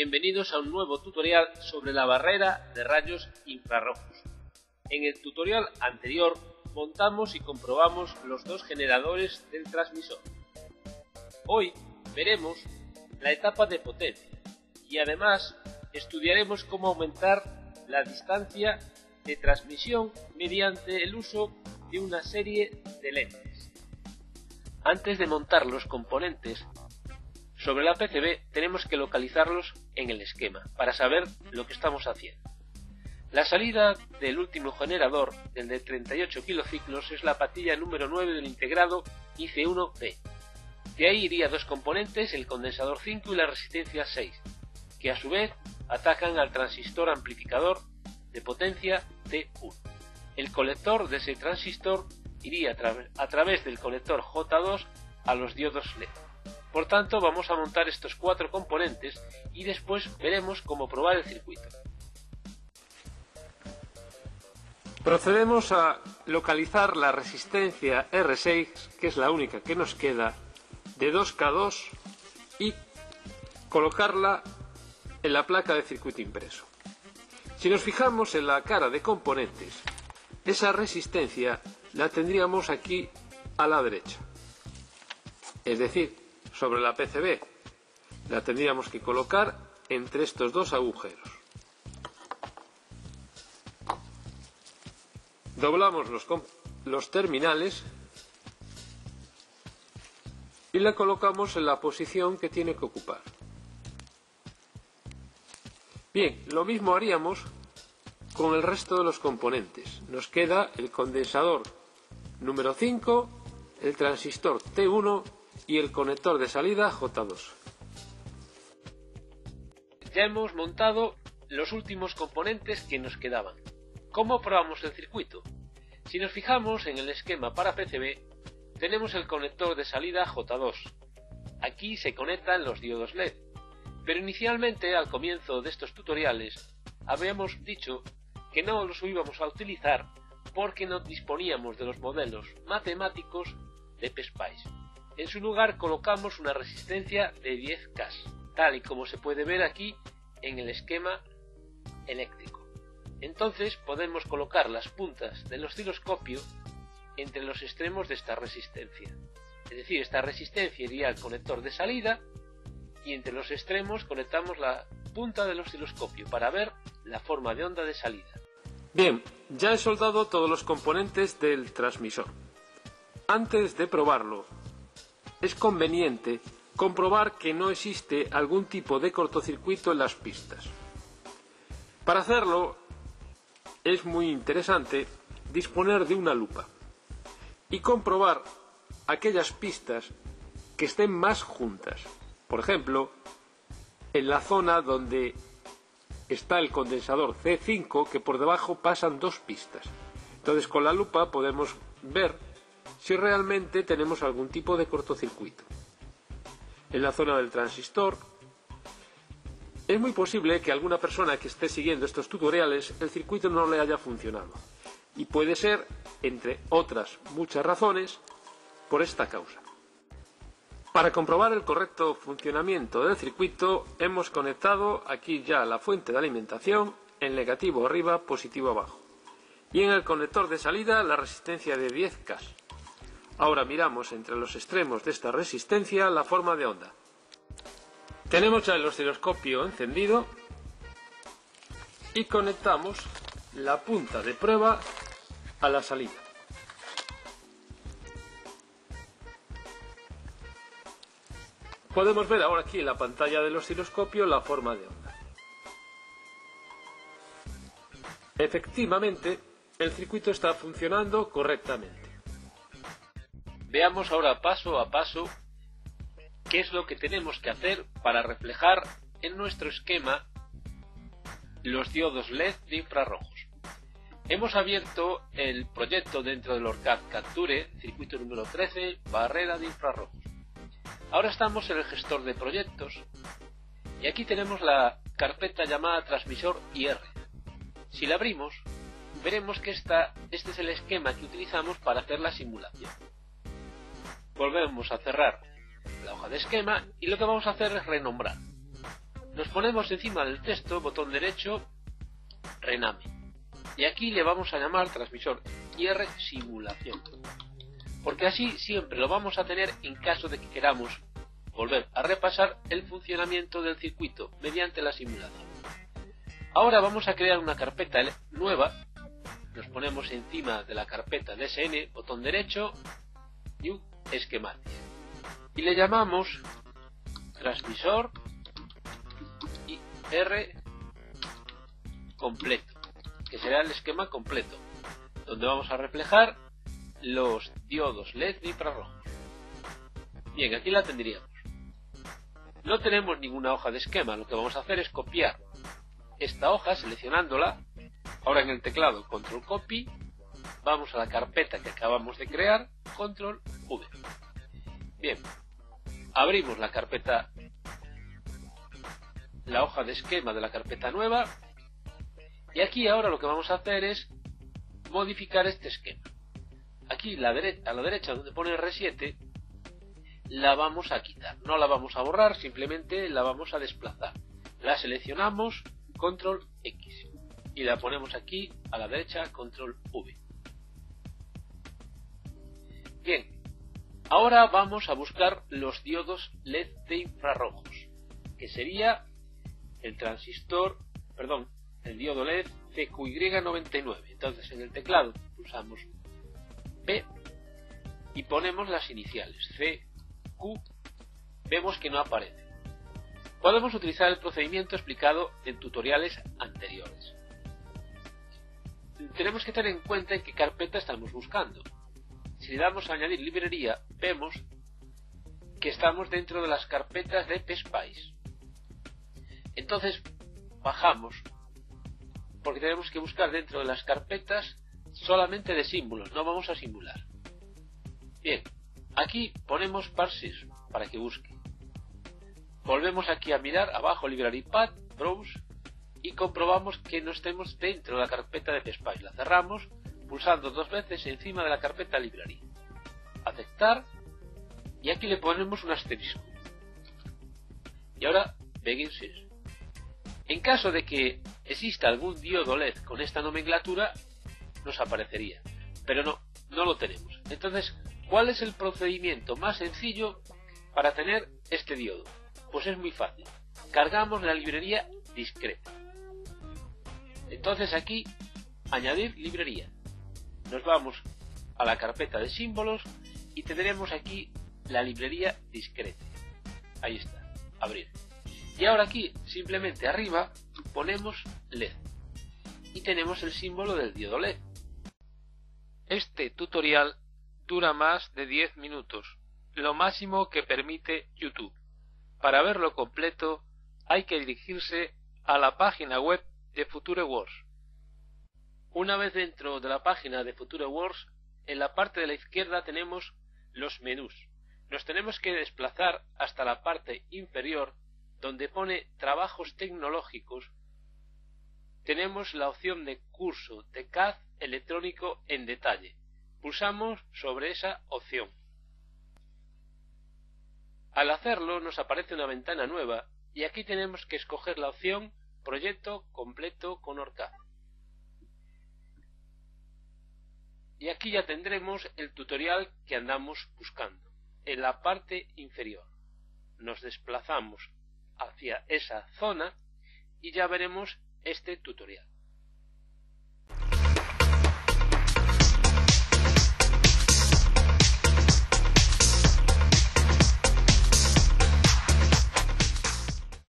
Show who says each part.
Speaker 1: bienvenidos a un nuevo tutorial sobre la barrera de rayos infrarrojos. En el tutorial anterior montamos y comprobamos los dos generadores del transmisor. Hoy veremos la etapa de potencia y además estudiaremos cómo aumentar la distancia de transmisión mediante el uso de una serie de lentes. Antes de montar los componentes sobre la PCB tenemos que localizarlos en el esquema para saber lo que estamos haciendo. La salida del último generador, el de 38 kilociclos, es la patilla número 9 del integrado IC1B. De ahí irían dos componentes, el condensador 5 y la resistencia 6, que a su vez atacan al transistor amplificador de potencia T1. El colector de ese transistor iría a través del conector J2 a los diodos LED. Por tanto, vamos a montar estos cuatro componentes y después veremos cómo probar el circuito. Procedemos a localizar la resistencia R6, que es la única que nos queda, de 2K2 y colocarla en la placa de circuito impreso. Si nos fijamos en la cara de componentes, esa resistencia la tendríamos aquí a la derecha, es decir, sobre la PCB. La tendríamos que colocar entre estos dos agujeros. Doblamos los terminales y la colocamos en la posición que tiene que ocupar. Bien, lo mismo haríamos con el resto de los componentes. Nos queda el condensador número 5, el transistor T1 y el conector de salida J2. Ya hemos montado los últimos componentes que nos quedaban. ¿Cómo probamos el circuito? Si nos fijamos en el esquema para PCB, tenemos el conector de salida J2. Aquí se conectan los diodos LED. Pero inicialmente, al comienzo de estos tutoriales, habíamos dicho que no los íbamos a utilizar porque no disponíamos de los modelos matemáticos de PSpice. En su lugar colocamos una resistencia de 10K, tal y como se puede ver aquí en el esquema eléctrico. Entonces podemos colocar las puntas del osciloscopio entre los extremos de esta resistencia. Es decir, esta resistencia iría al conector de salida y entre los extremos conectamos la punta del osciloscopio para ver la forma de onda de salida. Bien, ya he soldado todos los componentes del transmisor. Antes de probarlo, es conveniente comprobar que no existe algún tipo de cortocircuito en las pistas. Para hacerlo es muy interesante disponer de una lupa y comprobar aquellas pistas que estén más juntas. Por ejemplo, en la zona donde está el condensador C5, que por debajo pasan dos pistas. Entonces con la lupa podemos ver si realmente tenemos algún tipo de cortocircuito. En la zona del transistor, es muy posible que alguna persona que esté siguiendo estos tutoriales el circuito no le haya funcionado. Y puede ser, entre otras muchas razones, por esta causa. Para comprobar el correcto funcionamiento del circuito, hemos conectado aquí ya la fuente de alimentación, en negativo arriba, positivo abajo. Y en el conector de salida la resistencia de 10K. Ahora miramos entre los extremos de esta resistencia la forma de onda. Tenemos ya el osciloscopio encendido y conectamos la punta de prueba a la salida. Podemos ver ahora aquí en la pantalla del osciloscopio la forma de onda. Efectivamente, el circuito está funcionando correctamente. Veamos ahora paso a paso qué es lo que tenemos que hacer para reflejar en nuestro esquema los diodos LED de infrarrojos. Hemos abierto el proyecto dentro del ORCAD Capture, circuito número 13, barrera de infrarrojos. Ahora estamos en el gestor de proyectos y aquí tenemos la carpeta llamada transmisor IR. Si la abrimos, veremos que este es el esquema que utilizamos para hacer la simulación. Volvemos a cerrar la hoja de esquema y lo que vamos a hacer es renombrar. Nos ponemos encima del texto, botón derecho, rename. Y aquí le vamos a llamar transmisor IR simulación. Porque así siempre lo vamos a tener en caso de que queramos volver a repasar el funcionamiento del circuito mediante la simulación. Ahora vamos a crear una carpeta nueva. Nos ponemos encima de la carpeta DSN, botón derecho, New Schematic. Y le llamamos transmisor IR completo, que será el esquema completo, donde vamos a reflejar los diodos LED de infrarrojos. Bien, aquí la tendríamos. No tenemos ninguna hoja de esquema, lo que vamos a hacer es copiar esta hoja seleccionándola. Ahora en el teclado Control Copy, vamos a la carpeta que acabamos de crear, Control V. Bien, abrimos la carpeta, la hoja de esquema de la carpeta nueva, y aquí ahora lo que vamos a hacer es modificar este esquema. Aquí a la derecha donde pone R7 la vamos a quitar, no la vamos a borrar, simplemente la vamos a desplazar. La seleccionamos, Control X, y la ponemos aquí a la derecha, Control V. Bien, ahora vamos a buscar los diodos LED de infrarrojos, que sería el diodo LED CQY99. Entonces en el teclado pulsamos P y ponemos las iniciales CQ. Vemos que no aparece. Podemos utilizar el procedimiento explicado en tutoriales anteriores. Tenemos que tener en cuenta en qué carpeta estamos buscando. Si le damos a añadir librería, vemos que estamos dentro de las carpetas de PSpice. Entonces bajamos, porque tenemos que buscar dentro de las carpetas solamente de símbolos, no vamos a simular. Bien, aquí ponemos parses para que busque. Volvemos aquí a mirar abajo Library Path, Browse, y comprobamos que no estemos dentro de la carpeta de PSpice. La cerramos pulsando dos veces encima de la carpeta Library. Aceptar, y aquí le ponemos un asterisco. Y ahora Begin Search. En caso de que exista algún diodo LED con esta nomenclatura, nos aparecería, pero no lo tenemos. Entonces, ¿cuál es el procedimiento más sencillo para tener este diodo? Pues es muy fácil. Cargamos la librería discreta. Entonces aquí, añadir librería. Nos vamos a la carpeta de símbolos y tendremos aquí la librería discreta. Ahí está, abrir. Y ahora aquí, simplemente arriba, ponemos LED. Y tenemos el símbolo del diodo LED. Este tutorial dura más de 10 minutos, lo máximo que permite YouTube. Para verlo completo hay que dirigirse a la página web de FutureWorks. Una vez dentro de la página de FutureWorks, en la parte de la izquierda tenemos los menús. Nos tenemos que desplazar hasta la parte inferior donde pone trabajos tecnológicos. Tenemos la opción de curso de CAD electrónico en detalle. Pulsamos sobre esa opción. Al hacerlo nos aparece una ventana nueva y aquí tenemos que escoger la opción Proyecto completo con OrCAD. Y aquí ya tendremos el tutorial que andamos buscando. En la parte inferior nos desplazamos hacia esa zona y ya veremos este tutorial.